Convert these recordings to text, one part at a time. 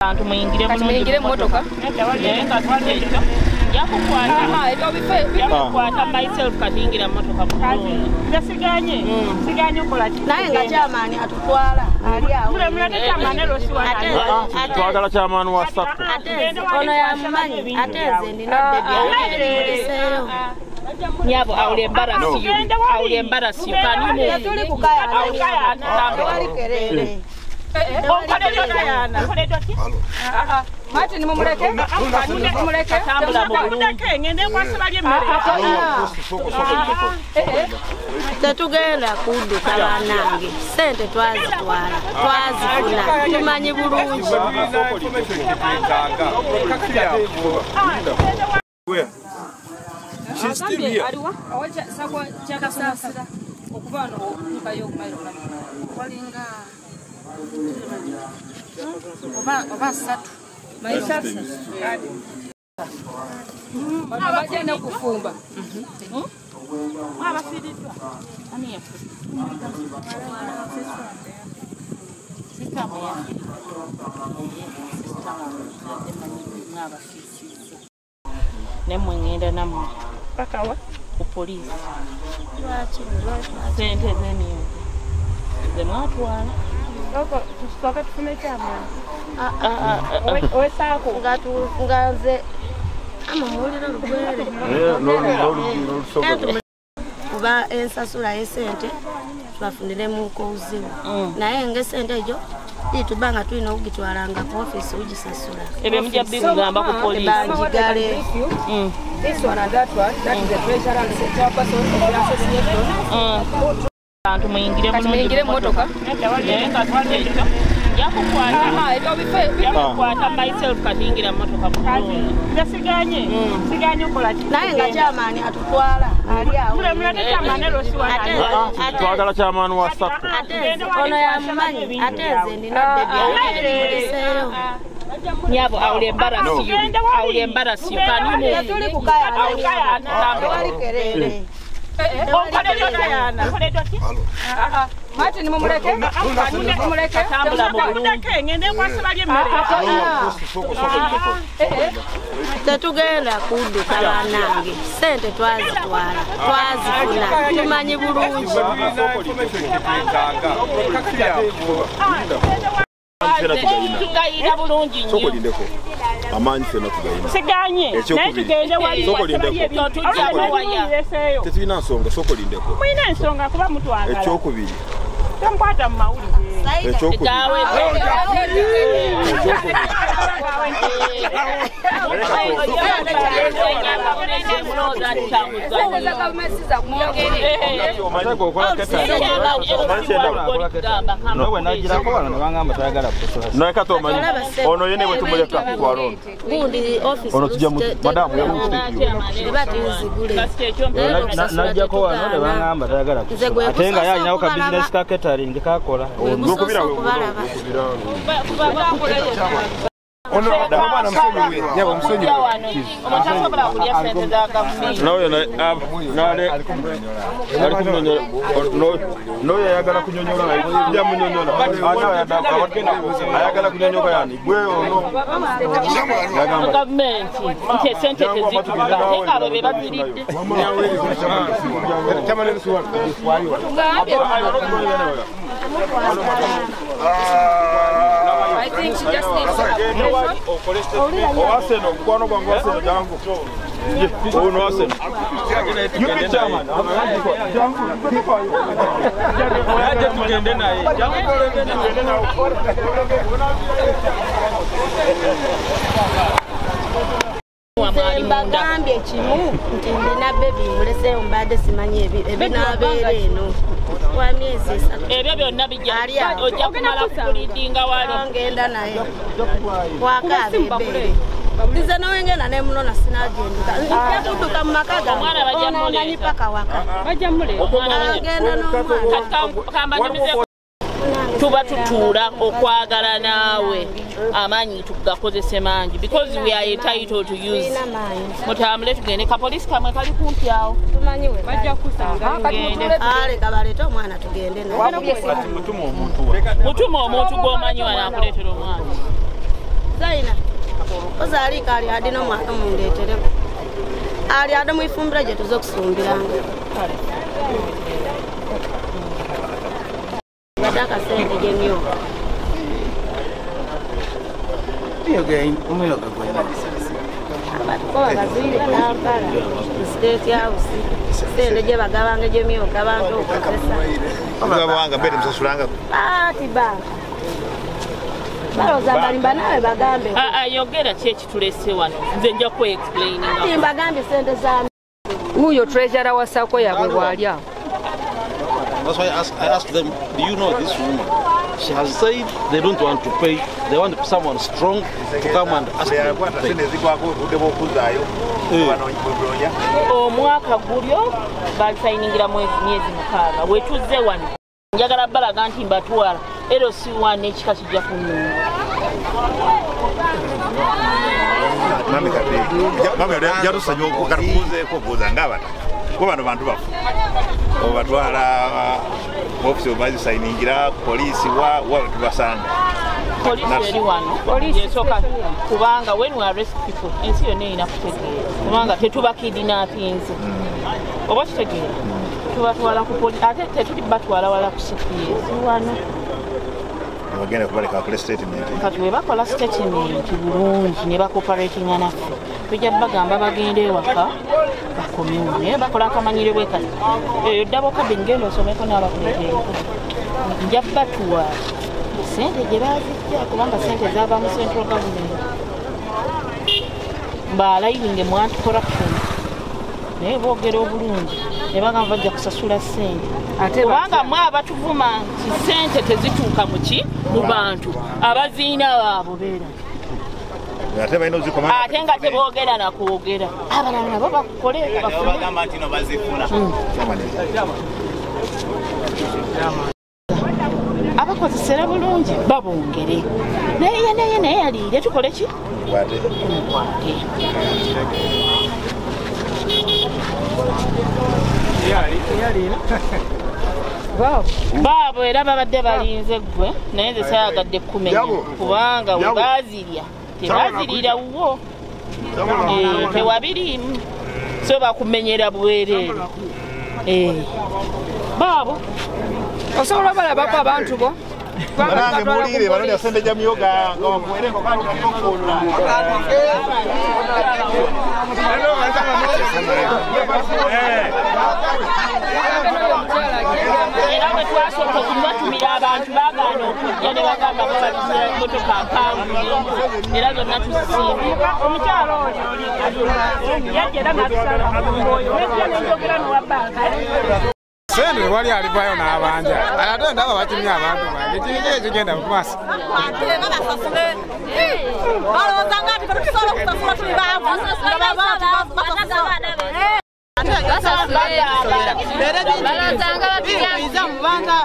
Abantu muyingire motoka yakukwata myself katingira motoka siganye okolaki naye nga kyamaani atutwala ali awo twagala kyamaani wa SACCO ono yamumanyi ate nze ndina bebyaeseeyo nyabo awuli embarasiyo kanimu tuli kukayana Mati ni mumuleke tambula mubulungi ngende kwasibali emmere tetugenda kudduka banange sente twazitwala twazifuna tumanyi bulungi She's still here. Oba satu maisha abagenda kufumba abafididwa aniye nemwe ngenda namwe pakawa ku poliisi sente z'emyezi zemwatwala tusoka tufune kyamaani owesaako nga nze amamuliro lugwere kuba ensasula y'esente twafuniremu kouzibu naye ng'esente egyo ituba nga tulina okugitwalanga ku ofiisi ugisasula ebyo mujja bigamba ku poliisi banjigale This one and that one, that is the treasurer and the chairperson of the association. Abantu muyingire motoka yakukwata myself katingira motoka siganye okolaki naye nga kyamaani atutwala ali awo twagala kyamaani wa SACCO ono yamumanyi ate nze ndina bebyaeseeyo nyabo awuli embarasiyo kanimu tuli kukayana Mati ni mumuleke tambula mubulungi ngende kwasibali emmere tetugenda kudduka banange sente twazitwala twazifuna tumanyi bulungi tugayira bulungi nnyo amaanyi fena tugayina siganye naye tugende tetulina nsonga sokolindeko mwina ensonga kuba mutwagala ekyokubiri temkwata mu mawulire ekyokubiri ono yene bwe tumuleka twalonda ono tujja madamu najjako wano ne bangamba tayagala kusoma ate nga yalinawo ka bizinesi ka catering kakola ono abana msonyiwe yabo msonyiwe nawe nale alikumnyonyola no yagala kunyonyola ya munyonyola ayagala kunyonyoka yani gwe ono government nti sente tezituka abo be baziridde tamale suwa I think she just needs Owaseno, mkwano gwangu waseno jangu. Ono waseno. You be chairman. Jangu, Yaje tugende naye. tugende naye. Mbagambye kimu nti ndina bebi muleseyo mbadde simanyi ebinaabeera eno wa myezi 3 ebyo byonna bijja ojja kumala kukulidinga wali ngenda naye wakaabeebere nze nowengenda nemunona sinagenduka nja kudduka mu maka gange omanyi paka waka agenda n'omwana tuba tutuula okwagala naawe amaanyi tugakozese mangi because we are entitled to use mutambule tugende ka police kamwe kali kumpi awo tumanyi we bajja kusanga leka baleete omwana tugende naye mutuma omuntu gw'omanyi wano akuleetera omwana Zaina. Ozali kali adino mwana mundetereko. Ali adamu ifumbira je tuzokusumbiranga. Badaka Sente jenyo. Again, umeyoga kwenda. Kwa Abazirya Kampala. State House. Sente je bagabanga je myoga abantu okuzesa. Bagabanga mbere msasulanga. Tiba. Balo zambalimba nawe bagambe. Ayogera cheki tulese wano. Nze nja ku explaining. Bagambe sente za Uyo treasurer wa sako yabwe bwalya. That's why I asked them, do you know this woman? She has said they don't want to pay. They want someone strong to come and ask them to pay. Omwaka gulyo basayiningira myezi 6 wetuze wano njagala balaga nti mbatwala ero si wane ekika kijja kununula mami jatusanya okukatukuze kubuuza ngabata kuba bano bantu bafu obatwala ofisi obazisayiningira poliisi wa tubasanga police eri wano yesoka kubanga when we arrest people ensi yonna erina kutegeera kubanga tetubakidinappinze oba kitegeera tubatwala ku police ate tetuli batwala wala ku CPS wano bagenda kubaleka bakole statement kati we bakola statement bulungi ne bakoperatinga naffe tujja bagamba bagende ewaka bakomyewo naye bakola akamanyire bwekati eyo ddabo kabe ngendo osomeko n'abakuleeteko nja batwala Sente gye bazijja kubanga sente zaava mu central government balayiringe mu anti-corruption naye boogera obulungi ne bagamba bajja kusasula sente kubanga mwe abatuvuma nti sente tezituuka mu bantu abaziina baabo beera ate nga teboogera nakwogera abalala nabo bakole bagamba nti no bazifuna abakozesera bulungi babongere naye yaliire tukole ki baabo era babadde balinze gwe naye nze sayagadde kumenya kubanga we bazirya tebazirira wuwo tewabiriimu so bakumenyera bwereere baabo osobola balabako abantu bo Barange mulire balonda sente ja myoga nga wakwere ko kantu kikokola. Era bwe twasooka okubatumira abantu baagaana okujja ne bagamba babaliza emmotoka mpanvu era zonna tuzisimbye. Omukyalo oyo yajja era n'atusala oyo nejja n'enjogera n'owabbanga. Sente wali alivayo n'abanja ate ndaba bakimye abantu bange kiki ekigenda mu maaso balowooza nga ati tetusobola okusasula tuli baavu balozanga mubanga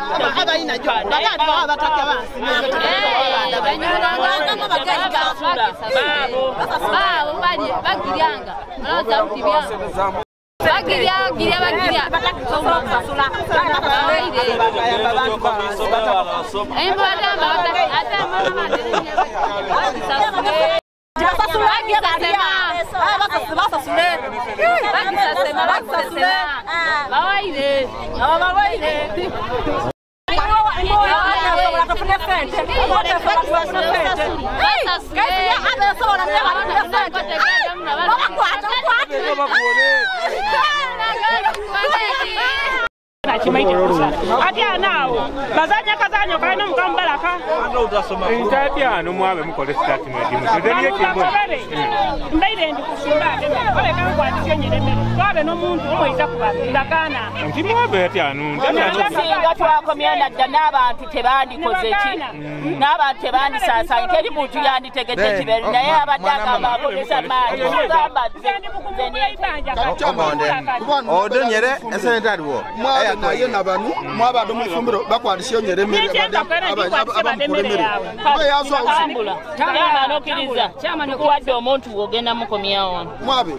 abalina gyo bagandi baba batakya bansi baabo bagiryanga balowooza kuti byange Bagirya. Ati anao bazanya kazanyo kana mukambalaka ntati ano mwabe mukole statement mutudeniye kimbo mbaire ndi kusimba kole kangu ati nyeremere twabe no muntu omoita kubagana nti mwabe ati ano singa twakomya nadda n'abantu tebandikoze ki n'abantu tebandisaasaanye teri muntu yanditegedde kiberu naye abadde agamba akozesa maanyi ogamba odonyere esente aliwo naye nabanu mwabadde mu ifumbiro bakwatisa onyeremere abamukulemere tambula kyamana okkiriza tukuwadde omuntu wogenda mukomyawo wano mwabe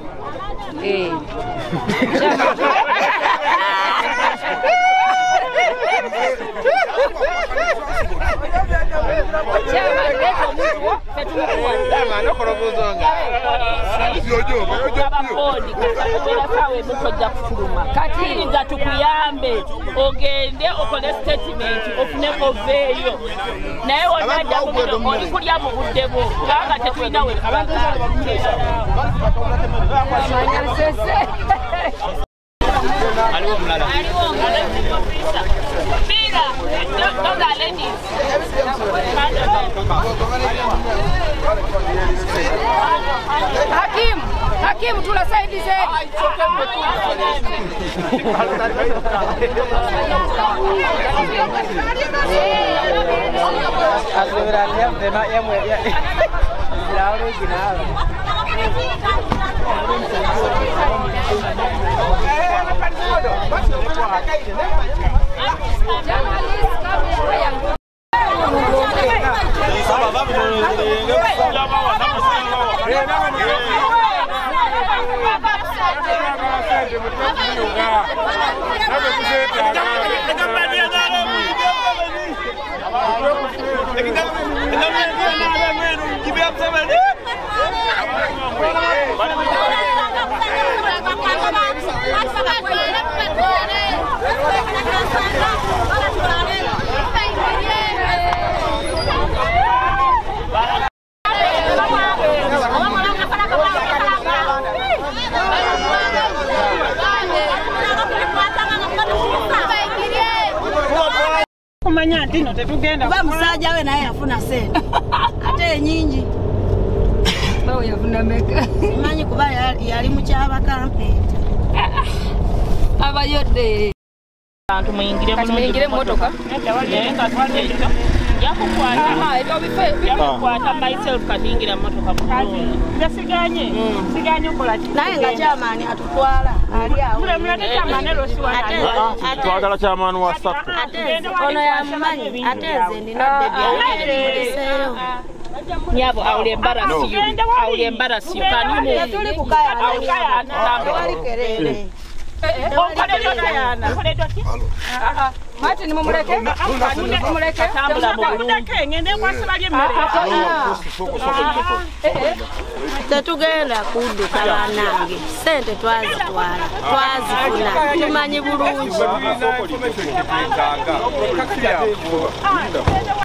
kati nga tukuyambe ogende okole statement ofuneko veeyo naye wonajja oli kulya mu budde bwo kubanga tetulina we aliwo mulala Mira, don't ladies. Hakim, tulasaidize. Kumanya ntino tetugenda kuba musajja we naye afuna sente ate nyingi bawo yafuna meka manyi kuba yali mukyaba kampeta abayodde abantu muyingire motoka yakukwata myself katingira motoka ngasiganye okola naye nga kyamaani atutwala ali awo twagala kyamaani wa sako ono yamumanyi ate nze ndinadde byaliseeyo nyabo awuli embarasiyo tuli kukaya tewali kerere Mati ni mumuleke? Mumuleke? Tambula mu bulungi. Ngende kwasibali emmere. Tetugenda kudduka bannange. Sente twazitwala. Twazifuna. Tumanyi bulungi.